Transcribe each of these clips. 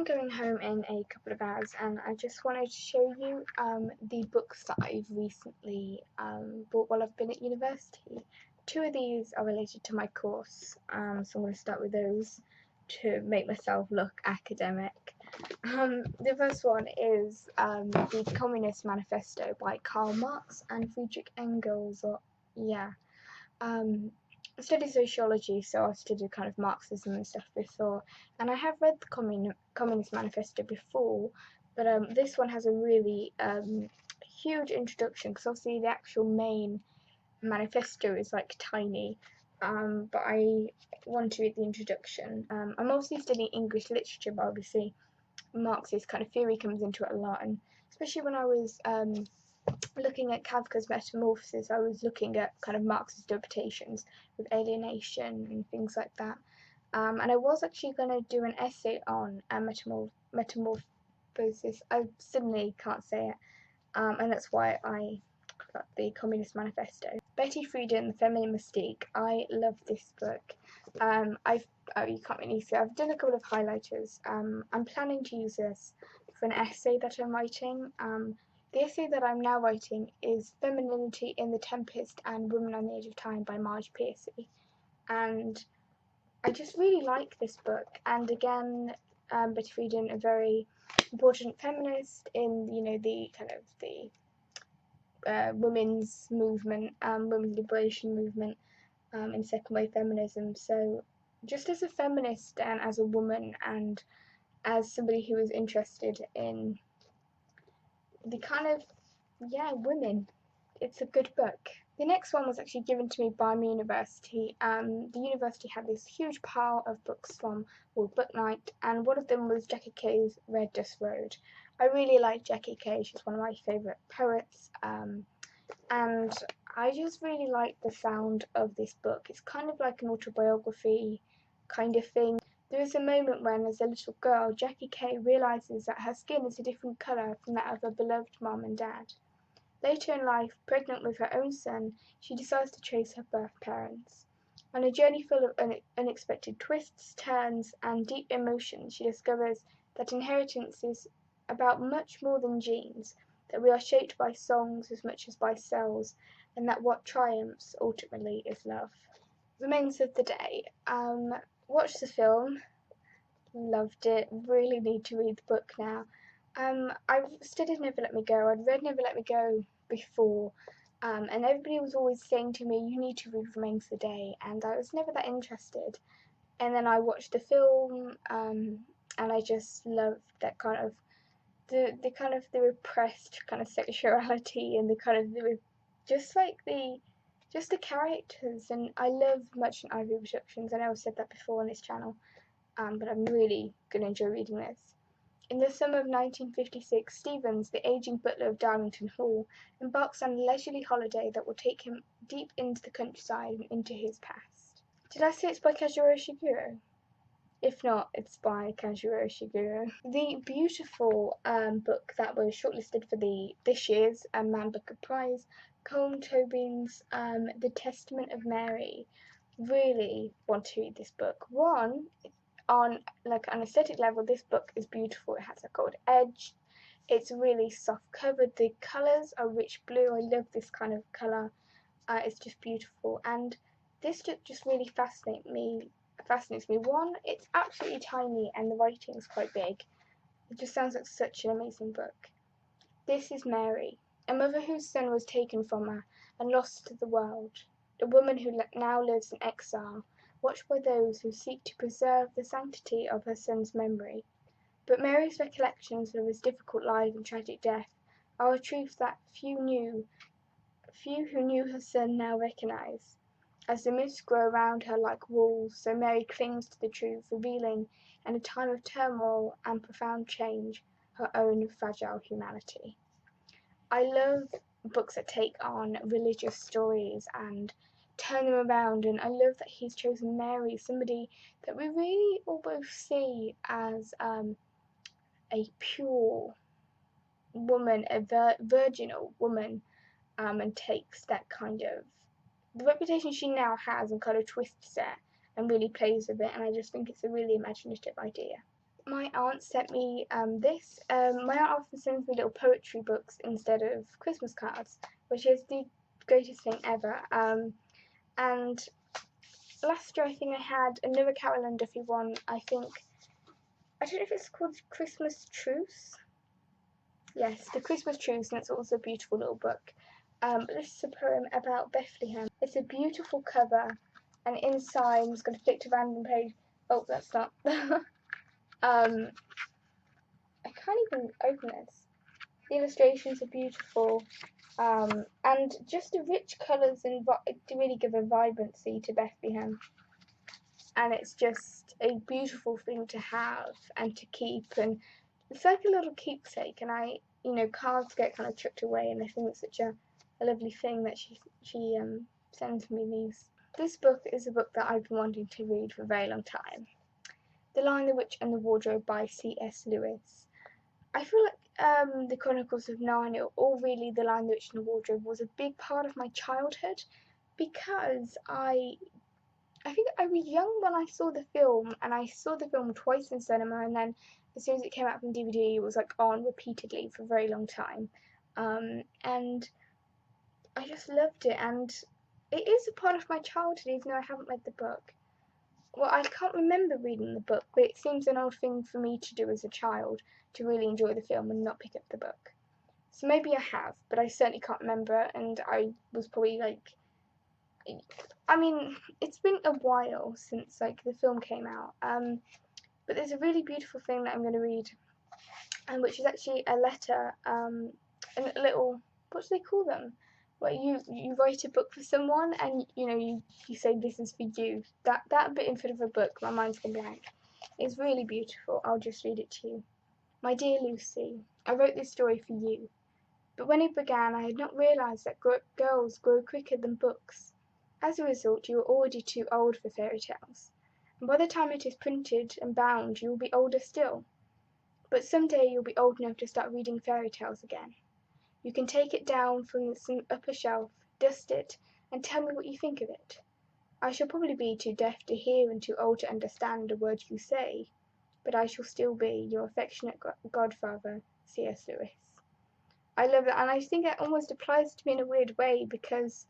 I'm going home in a couple of hours, and I just wanted to show you the books that I've recently bought while I've been at university. Two of these are related to my course, so I'm going to start with those to make myself look academic. The first one is the Communist Manifesto by Karl Marx and Friedrich Engels, I studied sociology, so I studied kind of Marxism and stuff before, and I have read the Communist Manifesto before, but this one has a really huge introduction, because obviously the actual main manifesto is like tiny, but I want to read the introduction. I'm obviously studying English literature, but obviously Marxist kind of theory comes into it a lot, and especially when I was looking at Kafka's Metamorphosis, I was looking at kind of Marxist interpretations with alienation and things like that. And I was actually going to do an essay on Metamorphosis. I suddenly can't say it, and that's why I got the Communist Manifesto. Betty Friedan, The Feminine Mystique. I love this book. You can't really see. I've done a couple of highlighters. I'm planning to use this for an essay that I'm writing. The essay that I'm now writing is Femininity in the Tempest and Women on the Edge of Time by Marge Piercy. And I just really like this book. And again, Betty Friedan, a very important feminist in, the kind of the women's movement, women's liberation movement in second wave feminism. So just as a feminist and as a woman and as somebody who is interested in the kind of, women, it's a good book. The next one was actually given to me by my university. The university had this huge pile of books from World Book Night, and one of them was Jackie Kay's Red Dust Road. I really like Jackie Kay, she's one of my favourite poets, and I just really like the sound of this book. It's kind of like an autobiography kind of thing. There is a moment when, as a little girl, Jackie Kay realises that her skin is a different colour from that of her beloved mum and dad. Later in life, pregnant with her own son, she decides to trace her birth parents. On a journey full of unexpected twists, turns, and deep emotions, she discovers that inheritance is about much more than genes, that we are shaped by songs as much as by cells, and that what triumphs ultimately is love. Remains of the day. Watched the film, loved it, really need to read the book now. I've studied Never Let Me Go, I'd read Never Let Me Go before, and everybody was always saying to me, you need to read Remains of the Day, and I was never that interested. And then I watched the film, and I just loved that kind of, the repressed kind of sexuality and the kind of, just the characters, and I love Merchant Ivy Productions. I know I've said that before on this channel, but I'm really going to enjoy reading this. In the summer of 1956, Stevens, the aging butler of Darlington Hall, embarks on a leisurely holiday that will take him deep into the countryside and into his past. Did I say it's by Kazuo Ishiguro? If not, it's by Kazuo Ishiguro. The beautiful book that was shortlisted for this year's Man Booker Prize, Colm Tobin's The Testament of Mary. Really want to read this book. One, on like an aesthetic level, this book is beautiful. It has a gold edge. It's really soft covered. The colours are rich blue. I love this kind of colour. It's just beautiful, and this just really fascinates me. One, it's absolutely tiny and the writing is quite big. It just sounds like such an amazing book. This is Mary, a mother whose son was taken from her and lost to the world. A woman who now lives in exile, watched by those who seek to preserve the sanctity of her son's memory. But Mary's recollections of his difficult life and tragic death are a truth that few who knew her son now recognise. As the myths grow around her like walls, so Mary clings to the truth, revealing, in a time of turmoil and profound change, her own fragile humanity. I love books that take on religious stories and turn them around, and I love that he's chosen Mary, somebody that we really all both see as a pure woman, a virginal woman, and takes that kind of the reputation she now has and kind of twists it and really plays with it, and I just think it's a really imaginative idea. My aunt sent me this. My aunt often sends me little poetry books instead of Christmas cards, which is the greatest thing ever. And last year I think I had another Carol and Duffy one. I don't know if it's called Christmas Truce. Yes, the Christmas Truce, and it's also a beautiful little book. But this is a poem about Bethlehem. It's a beautiful cover, and inside I'm just going to flick to random page. Oh, that's not. I can't even open this. The illustrations are beautiful, and just the rich colours and really give a vibrancy to Bethlehem. And it's just a beautiful thing to have and to keep, and it's like a little keepsake. And cards get kind of chucked away, and I think it's such a lovely thing that she sends me these. This book is a book that I've been wanting to read for a very long time. The Lion, the Witch and the Wardrobe by C.S. Lewis. I feel like the Chronicles of Narnia, or really The Lion, the Witch and the Wardrobe, was a big part of my childhood, because I think I was young when I saw the film, and I saw the film twice in cinema, and then as soon as it came out from DVD, it was like on repeatedly for a very long time. And I just loved it, and it is a part of my childhood, even though I haven't read the book. Well, I can't remember reading the book, but it seems an odd thing for me to do as a child, to really enjoy the film and not pick up the book. So maybe I have, but I certainly can't remember, and I was probably like, it's been a while since the film came out. But there's a really beautiful thing that I'm going to read, and which is actually a letter, and a little, what do they call them? Where you write a book for someone, and you say this is for you. That bit in front of a book, my mind's gone blank. It's really beautiful. I'll just read it to you. My dear Lucy, I wrote this story for you, but when it began I had not realised that girls grow quicker than books. As a result, you are already too old for fairy tales, and by the time it is printed and bound you will be older still. But some day you'll be old enough to start reading fairy tales again. You can take it down from some upper shelf, dust it, and tell me what you think of it. I shall probably be too deaf to hear and too old to understand a word you say, but I shall still be your affectionate godfather, C.S. Lewis. I love that, and I think that almost applies to me in a weird way, because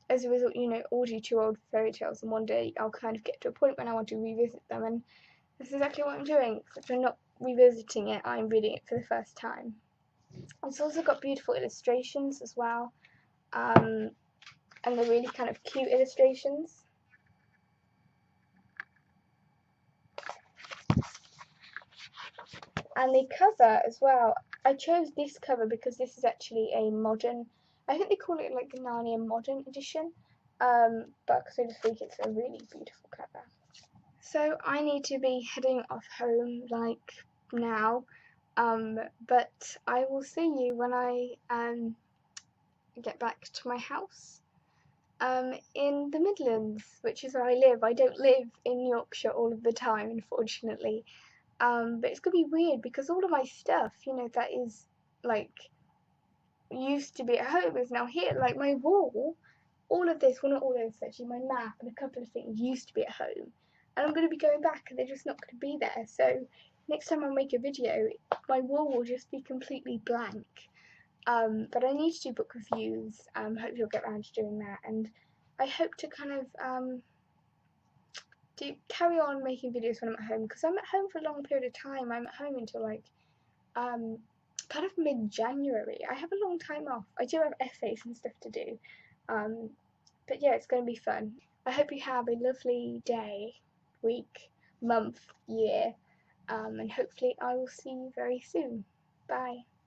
as a result, already too old for fairy tales, and one day I'll kind of get to a point when I want to revisit them, and that's exactly what I'm doing, except I'm not revisiting it, I'm reading it for the first time. It's also got beautiful illustrations as well, and they're really kind of cute illustrations. And the cover as well, I chose this cover because this is actually a modern, I think they call it like the Narnia Modern Edition, but because I just think it's a really beautiful cover. So I need to be heading off home now, but I will see you when I get back to my house in the Midlands, which is where I live. I don't live in Yorkshire all of the time, unfortunately. But it's gonna be weird because all of my stuff, that is used to be at home is now here. Like my wall, all of this, well not all of this actually, my map and a couple of things used to be at home. And I'm gonna be going back and they're just not gonna be there. So next time I make a video, my wall will just be completely blank. But I need to do book reviews. Hope you'll get around to doing that, and I hope to kind of carry on making videos when I'm at home, because I'm at home for a long period of time. I'm at home until kind of mid-January. I have a long time off. I do have essays and stuff to do, but yeah, it's going to be fun. I hope you have a lovely day, week, month, year, and hopefully I will see you very soon. Bye.